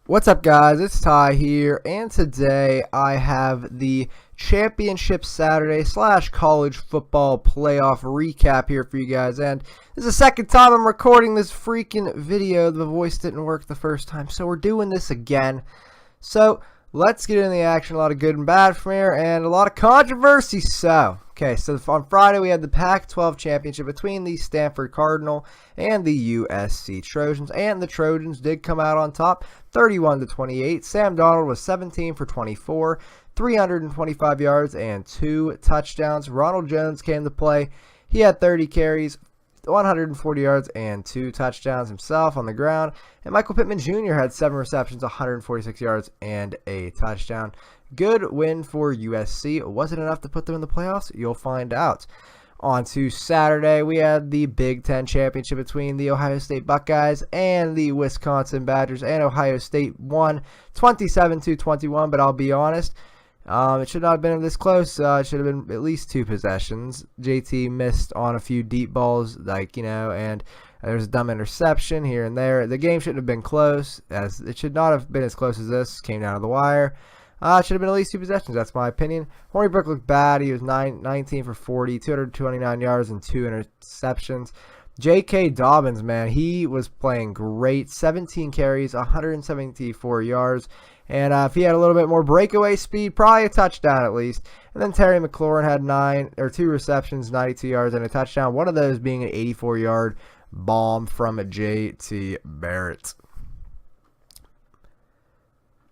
What's up, guys? It's Ty here, and today I have the Championship Saturday / college football playoff recap here for you guys. And this is the second time I'm recording this freaking video. The voice didn't work the first time, so we're doing this again. So let's get into the action. A lot of good and bad from here, and a lot of controversy. So on Friday we had the Pac-12 championship between the Stanford Cardinal and the USC Trojans, and the Trojans did come out on top, 31-28. Sam Darnold was 17 for 24, 325 yards and 2 touchdowns. Ronald Jones came to play. He had 30 carries, 140 yards and 2 touchdowns himself on the ground. And Michael Pittman Jr. had 7 receptions, 146 yards and a touchdown. Good win for USC. Was it enough to put them in the playoffs? You'll find out. On to Saturday, we had the Big Ten championship between the Ohio State Buckeyes and the Wisconsin Badgers, and Ohio State won 27-21, but I'll be honest, it should not have been this close. It should have been at least 2 possessions. JT missed on a few deep balls, and there's a dumb interception here and there. The game shouldn't have been close, as it should not have been as close as this. Came down to the wire. It should have been at least 2 possessions. That's my opinion. Hornibrook looked bad. He was 19 for 40, 229 yards and 2 interceptions. J.K. Dobbins, man, he was playing great. 17 carries, 174 yards. And if he had a little bit more breakaway speed, probably a touchdown at least. And then Terry McLaurin had 2 receptions, 92 yards, and a touchdown. One of those being an 84-yard bomb from J.T. Barrett.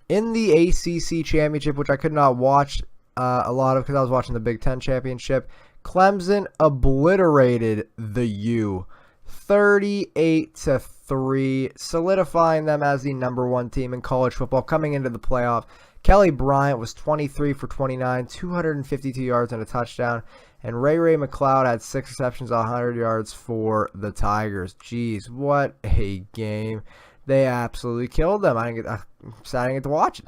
In the ACC Championship, which I could not watch a lot of because I was watching the Big Ten Championship, Clemson obliterated the U 38-3, solidifying them as the #1 team in college football coming into the playoff. Kelly Bryant was 23 for 29, 252 yards and a touchdown. And Ray McCloud had 6 receptions, 100 yards for the Tigers. Jeez, what a game. They absolutely killed them. I didn't get to watch it.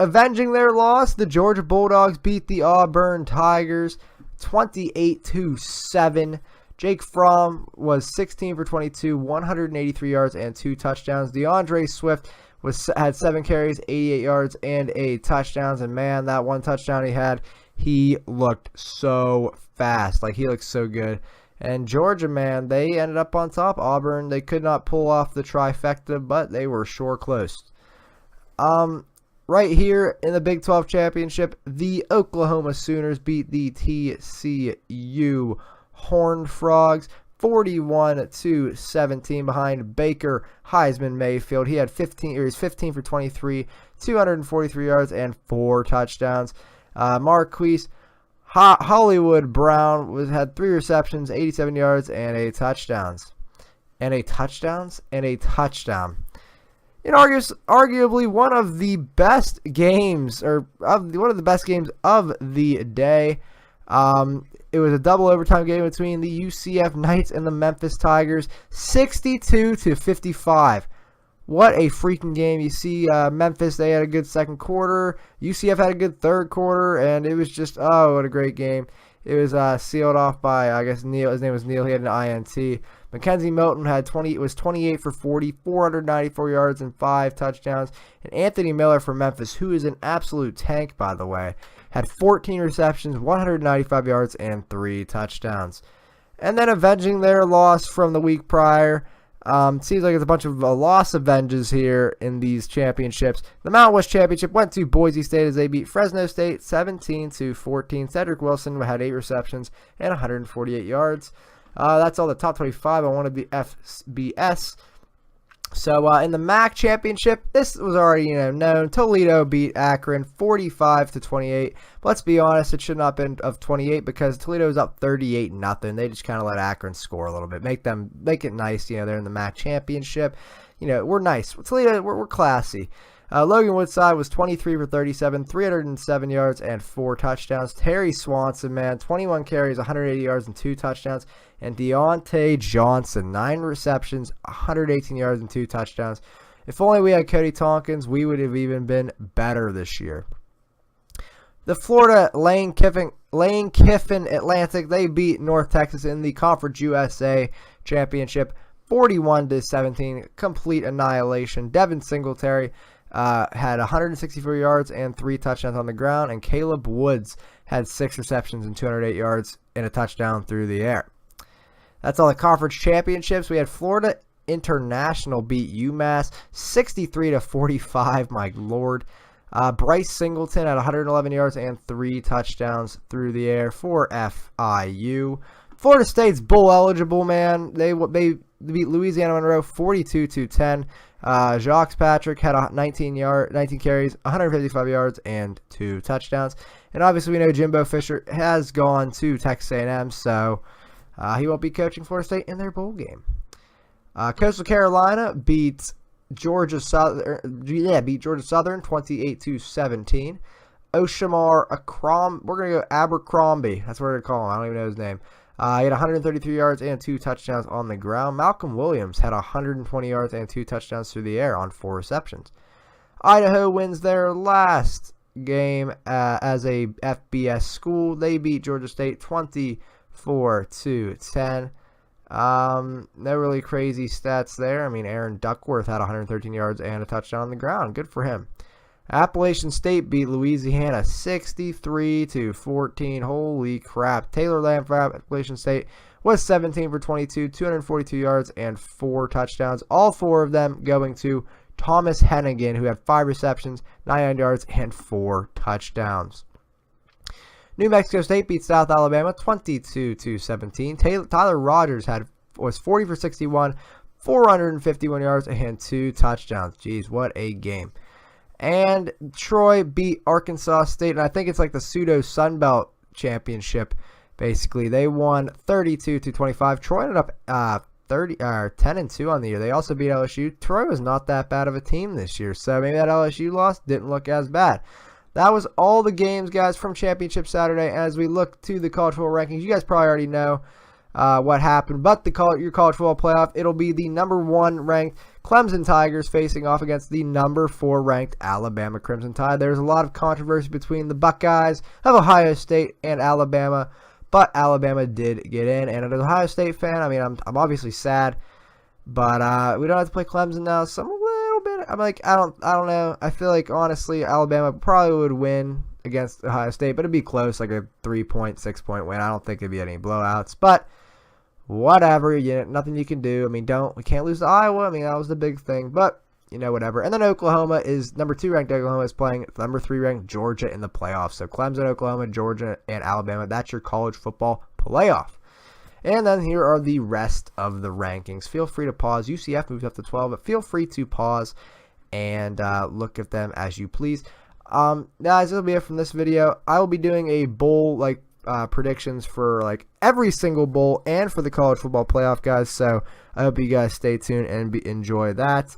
Avenging their loss, the Georgia Bulldogs beat the Auburn Tigers 28-7. Jake Fromm was 16 for 22, 183 yards and 2 touchdowns. DeAndre Swift had 7 carries, 88 yards and 8 touchdowns. And man, that one touchdown he looked so fast. He looked so good. And Georgia, man, they ended up on top. Auburn, they could not pull off the trifecta, but they were sure close. Right here in the Big 12 Championship, the Oklahoma Sooners beat the TCU Horned Frogs 41-17 behind Baker Heisman Mayfield. He was 15 for 23, 243 yards and 4 touchdowns. Marquise Hollywood Brown had 3 receptions, 87 yards, and a touchdown. Arguably one of the best games, one of the best games of the day. It was a double overtime game between the UCF Knights and the Memphis Tigers, 62-55. What a freaking game. You see Memphis, they had a good second quarter. UCF had a good third quarter, and it was just, what a great game. It was sealed off by, I guess, Neil. His name was Neil. He had an INT. Mackenzie Milton was 28 for 40, 494 yards and 5 touchdowns. And Anthony Miller from Memphis, who is an absolute tank, by the way, had 14 receptions, 195 yards, and 3 touchdowns. And then avenging their loss from the week prior, seems like it's a bunch of loss avenges here in these championships. The Mountain West Championship went to Boise State as they beat Fresno State 17-14. Cedric Wilson had 8 receptions and 148 yards. That's all the top 25. I wanted the FBS. So in the MAC Championship, this was already known. Toledo beat Akron 45-28. But let's be honest, it should not have been of 28 because Toledo was up 38-0. They just kind of let Akron score a little bit, make it nice. They're in the MAC Championship. We're nice. Toledo, we're classy. Logan Woodside was 23 for 37, 307 yards and 4 touchdowns. Terry Swanson, man, 21 carries, 180 yards and 2 touchdowns. And Deontay Johnson, 9 receptions, 118 yards and 2 touchdowns. If only we had Cody Tompkins, we would have even been better this year. The Florida Lane Kiffin Atlantic, they beat North Texas in the Conference USA Championship 41-17, complete annihilation. Devin Singletary had 164 yards and 3 touchdowns on the ground, and Caleb Woods had 6 receptions and 208 yards and a touchdown through the air. That's all the conference championships. We had Florida International beat UMass 63-45. My lord. Bryce Singleton had 111 yards and 3 touchdowns through the air for FIU. Florida State's bowl eligible, man. They beat Louisiana Monroe 42-10. Jacques Patrick had 19 carries, 155 yards, and 2 touchdowns. And obviously, we know Jimbo Fisher has gone to Texas A&M, so he won't be coaching Florida State in their bowl game. Coastal Carolina beat Georgia Southern 28-17. Oshamar we're gonna go Abercrombie. That's what we're gonna call him. I don't even know his name. He had 133 yards and 2 touchdowns on the ground. Malcolm Williams had 120 yards and 2 touchdowns through the air on 4 receptions. Idaho wins their last game as a FBS school. They beat Georgia State 24-10. No really crazy stats there. I mean, Aaron Duckworth had 113 yards and a touchdown on the ground. Good for him. Appalachian State beat Louisiana 63-14. Holy crap. Taylor Lamb for Appalachian State was 17 for 22, 242 yards, and 4 touchdowns. All 4 of them going to Thomas Hennigan, who had 5 receptions, 99 yards, and 4 touchdowns. New Mexico State beat South Alabama 22-17. Tyler Rogers was 40 for 61, 451 yards, and 2 touchdowns. Jeez, what a game. And Troy beat Arkansas State, and I think it's like the pseudo Sun Belt championship. Basically, they won 32-25. Troy ended up 10-2 on the year. They also beat LSU. Troy was not that bad of a team this year, so maybe that LSU loss didn't look as bad. That was all the games, guys, from Championship Saturday. As we look to the college football rankings, you guys probably already know what happened, but your college football playoff, it'll be the number 1 ranked Clemson Tigers facing off against the number 4 ranked Alabama Crimson Tide. There's a lot of controversy between the Buckeyes of Ohio State and Alabama, but Alabama did get in. And as an Ohio State fan, I mean, I'm obviously sad, but we don't have to play Clemson now, so I'm a little bit. I'm like, I don't know. I feel like honestly, Alabama probably would win against Ohio State, but it'd be close, like a 3-point, 6-point win. I don't think there'd be any blowouts, but whatever, nothing you can do. I mean, we can't lose to Iowa. I mean, that was the big thing, but whatever. And then Oklahoma is number 2 ranked. Oklahoma is playing number 3 ranked Georgia in the playoffs. So Clemson, Oklahoma, Georgia, and Alabama. That's your college football playoff. And then here are the rest of the rankings. Feel free to pause. UCF moves up to 12, but feel free to pause and look at them as you please. Guys, that'll be it from this video. I will be doing a bowl predictions for every single bowl and for the college football playoff, guys. So I hope you guys stay tuned and enjoy that.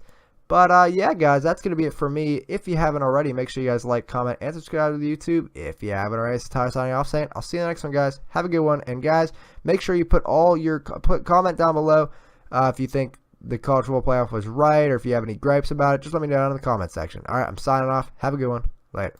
But yeah, guys, that's gonna be it for me. If you haven't already, make sure you guys like, comment, and subscribe to the YouTube. If you haven't already, it's Tyler signing off saying I'll see you in the next one, guys. Have a good one, and guys, make sure you put comment down below if you think the college football playoff was right, or if you have any gripes about it. Just let me know down in the comment section. All right, I'm signing off. Have a good one. Later.